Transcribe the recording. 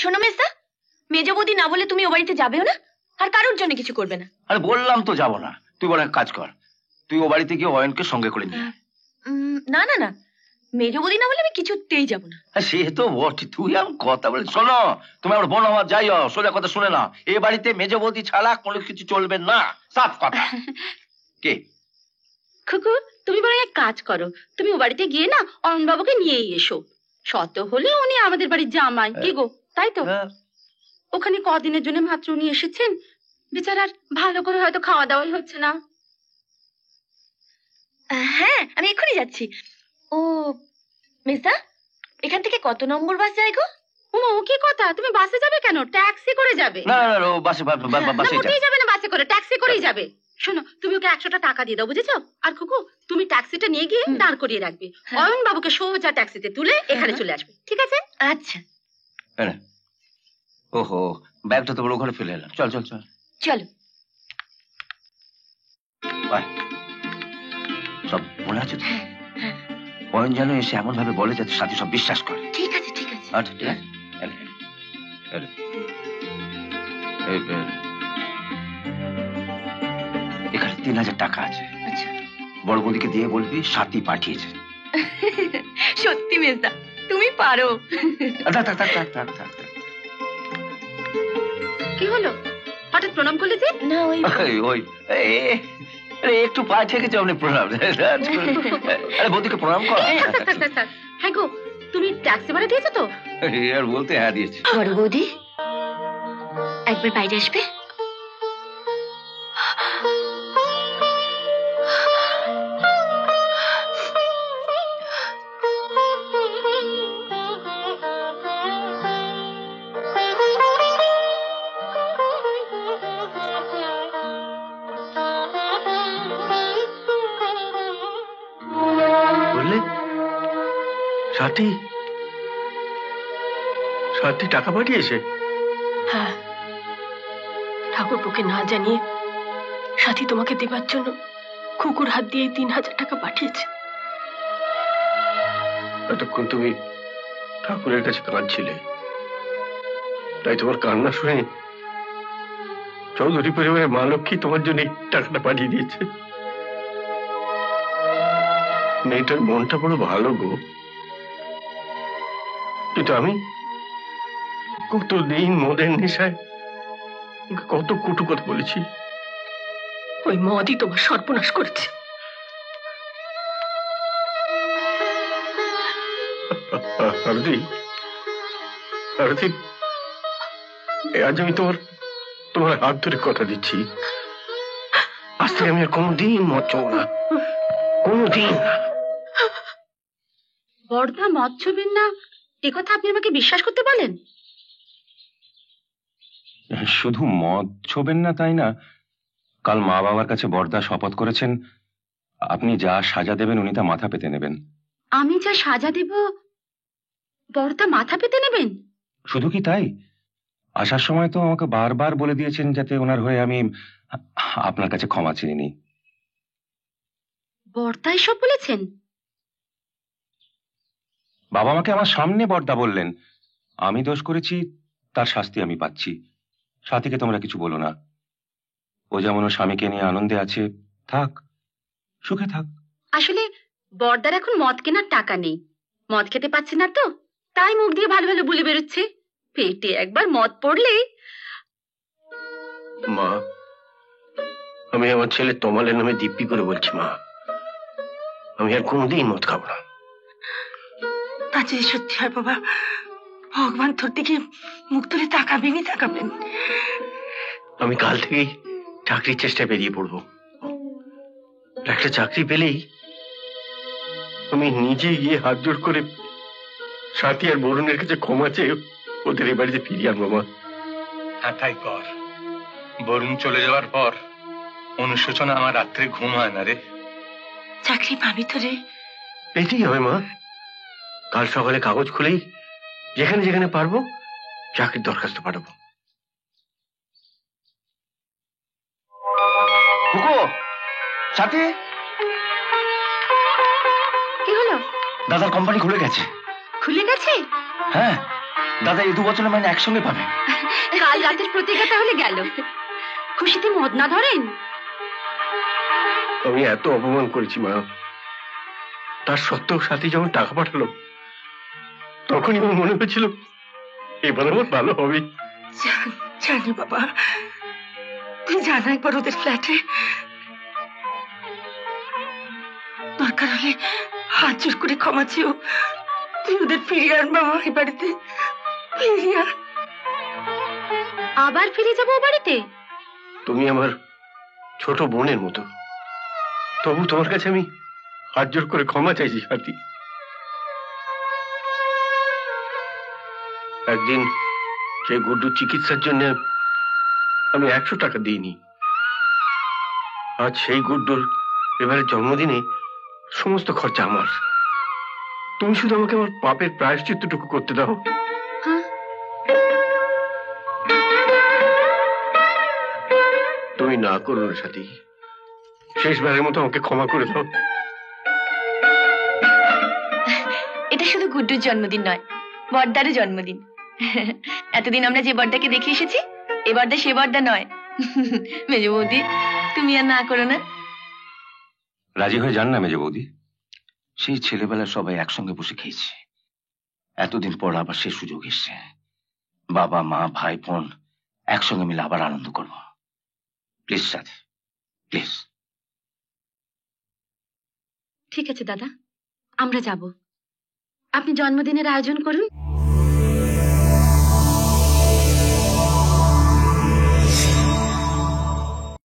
শোনো মেজদা, মেজ বৌদি না বলে তুমি ও বাড়িতে যাবেও না, আর কারোর জন্য কিছু করবে না। আরে বললাম তো যাবো না। তুই বড় এক কাজ কর, তুই ও বাড়িতে গিয়ে অয়নকে সঙ্গে করে নিয়ে আয়। না না না, মেজ বৌদি না বলে আমি কিছুতেই যাবো না। সে তো বটে, তুই আমার কথা বলে শোনো, তুমি আমার বোন আমার যাই হও, সোজা কথা শুনে না, এ বাড়িতে মেজ বৌদি ছাড়া কোনো কিছু চলবে না, সাফ কথা। কে খুকু, তুমি বরং এক কাজ করো, তুমি ও বাড়িতে গিয়ে না অয়ন বাবুকে নিয়েই এসো। শত হলে উনি আমাদের বাড়ির জামাই, কি গো তাই তো? ওখানে কদিনের জন্য মাত্র উনি এসেছেন, বেচারার ভালো করে হয়তো খাওয়া দাওয়াই হচ্ছে না। হ্যাঁ, আমি এক্ষুনি যাচ্ছি। ও মেজদা, এখান থেকে কত নম্বর বাস যায় গো? ও কি কথা, তুমি বাসে যাবে কেন? ট্যাক্সি করে যাবে। না না না, বাসে মোটেই যাবে না, বাসে করে, ট্যাক্সি করেই যাবে। শোনো, তুমি ওকে 100টা টাকা দিয়ে দাও, বুঝেছো? আর খুকু, তুমি ট্যাক্সিটা নিয়ে গিয়ে দাঁড় করিয়ে রাখবে। অয়ন বাবুকে সোজা ট্যাক্সিতে তুলে এখানে চলে আসবে, ঠিক আছে? আচ্ছা। ওহো, ব্যাগটা তো বড় ঘরে ফেলে এলাম। চল চল চল চলো। সব মনে আছে তো? অয়ন যেন এসে এমন ভাবে বলে যাতে সাথী সব বিশ্বাস করে। ঠিক আছে ঠিক আছে। আচ্ছা ঠিক আছে। এখানে 3000 টাকা আছে। আচ্ছা, বড় বৌদিকে দিয়ে বলবি সাথী পাঠিয়েছে। সত্যি মেজদা, তুমি পারো। কি হলো, হঠাৎ প্রণাম করলে যে? না ওই একটু পায়ে ঠেকেছে, আপনি প্রণাম। আরে বৌদিকে প্রণাম কর। হ্যাঁ গো, তুমি ট্যাক্সি ভাড়া দিয়েছো তো? আর বলতে হ্যাঁ দিয়েছি। বড় বৌদি, একবার বাইরে আসবে? সাথী, সাথী টাকা পাঠিয়েছে? হ্যাঁ, ঠাকুরপোকে না জানিয়ে সাথী তোমাকে দেবার জন্য খুকুর হাত দিয়ে 3000 টাকা পাঠিয়েছে। এতক্ষণ তুমি ঠাকুরের কাছে কাঁদছিলে, তাই তোমার কান্না শুনে চৌধুরী পরিবারের মা লক্ষ্মী তোমার জন্য টাকাটা পাঠিয়ে দিয়েছে। মেয়েটার মনটা বড় ভালো গো, কিন্তু আমি কতদিন মদের নেশায় কত কটু কথা বলেছি। ওই মদই তোমার সর্বনাশ করেছে। আরতি, আরতি, আজ আমি তোমার হাত ধরে কথা দিচ্ছি, আজ থেকে আমি আর কোনোদিন মদ চাবো না, কোনোদিন না। বড়দা মদ ছবেন না, এ কথা আপনি আমাকে বিশ্বাস করতে বলেন? শুধু মদ ছোবেন না তাই না, কাল মা বাবার কাছে বড়দা শপথ করেছেন আপনি যা সাজা দেবেন উনি তা মাথা পেতে নেবেন। আমি যা সাজা দেব বড়দা মাথা পেতে নেবেন? শুধু কি তাই, আসার সময় তো আমাকে বারবার বলে দিয়েছেন যাতে ওনার হয়ে আমি আপনার কাছে ক্ষমা চেয়ে নিই। বড়দা এসব বলেছেন? বাবা মাকে আমার সামনে বড়দা বললেন আমি দোষ করেছি, তার শাস্তি আমি পাচ্ছি, সাথীকে তোমরা কিছু বলো না, ও যেমন ওর স্বামীকে নিয়ে আনন্দে আছে, থাক, সুখে থাক। আসলে বড়দার এখন মদ কেনার টাকা নেই, মদ খেতে পাচ্ছে না তো, তাই মুখ দিয়ে ভালো ভালো বলে বেরোচ্ছে। পেটে একবার মদ পড়লেই। মা, আমি আমার ছেলে তমালের নামে দিব্যি করে বলছি, মা, আমি আর কোনোদিন মদ খাবো না। তা যে সত্যি হয় বাবা, ভগবান তোর দিকে মুখ তুলে তাকাবেনই তাকাবেন। আমি কাল থেকেই চাকরির চেষ্টায় বেরিয়ে পড়বো, একটা চাকরি পেলেই আমি নিজে গিয়ে হাত জোড় করে সাথী আর বরুণের কাছে ক্ষমা চেয়ে ওদের এ বাড়িতে ফিরিয়ে আনবো। মা, হ্যাঁ তাই কর, বরুণ চলে যাওয়ার পর অনুশোচনা আমার রাত্রে ঘুম হয় না রে। চাকরি পাবি তো রে? পেতেই হবে মা, কাল সকালে কাগজ খুলেই যেখানে যেখানে পারবো চাকরির দরখাস্ত পাঠাবো। সাথী, কি হলো? দাদার কোম্পানি খুলে গেছে। খুলে গেছে? হ্যাঁ, দাদা এই 2 বছরের মানে একসঙ্গে পাবে। কাল রাতের প্রতিজ্ঞা তাহলে গেল। খুশিতে মদ না ধরেন? আমি এত অপমান করেছি মা, তার সত্ত্বেও সাথী যখন টাকা পাঠালো তখনই আমার মনে হয়েছিল এবার আমার ভালো হবে। জানি বাবা, তুই জানা একবার ওদের ফ্ল্যাটে, দরকার হলে হাত জোর করে ক্ষমা চেয়েও তুই ওদের ফিরিয়ে আন বাবা, এই বাড়িতে ফিরিয়ে আন। আবার ফিরে যাবো ও বাড়িতে? তুমি আমার ছোট বোনের মতো, তবু তোমার কাছে আমি হাত জোর করে ক্ষমা চাইছি সাথী। একদিন সেই গুড্ডুর চিকিৎসার জন্য আমি 100 টাকা দিইনি। আজ সেই গুড্ডুর এবারে জন্মদিনে সমস্ত খরচা আমার। তুমি শুধু আমাকে আমার পাপের প্রায়শ্চিত্তটুকু করতে দাও। তুমি না করো না সাথী, শেষবারের মতো আমাকে ক্ষমা করে দাও। এটা শুধু গুড্ডুর জন্মদিন নয়, বড়দারও জন্মদিন। এতদিন আমরা যে বড়দাকে দেখে এসেছি, এ বড়দা সে বড়দা নয়। মেজ বৌদি, তুমি আর না করো না। রাজি হয়ে যান না মেজো বৌদি। সেই ছেলেবেলায় সবাই একসঙ্গে বসে খেয়েছে, এতদিন পর আবার সে সুযোগ এসছে। বাবা মা ভাই বোন একসঙ্গে মিলে আবার আনন্দ করব। Please Sathi, please. ঠিক আছে দাদা, আমরা যাব। আপনি জন্মদিনের আয়োজন করুন।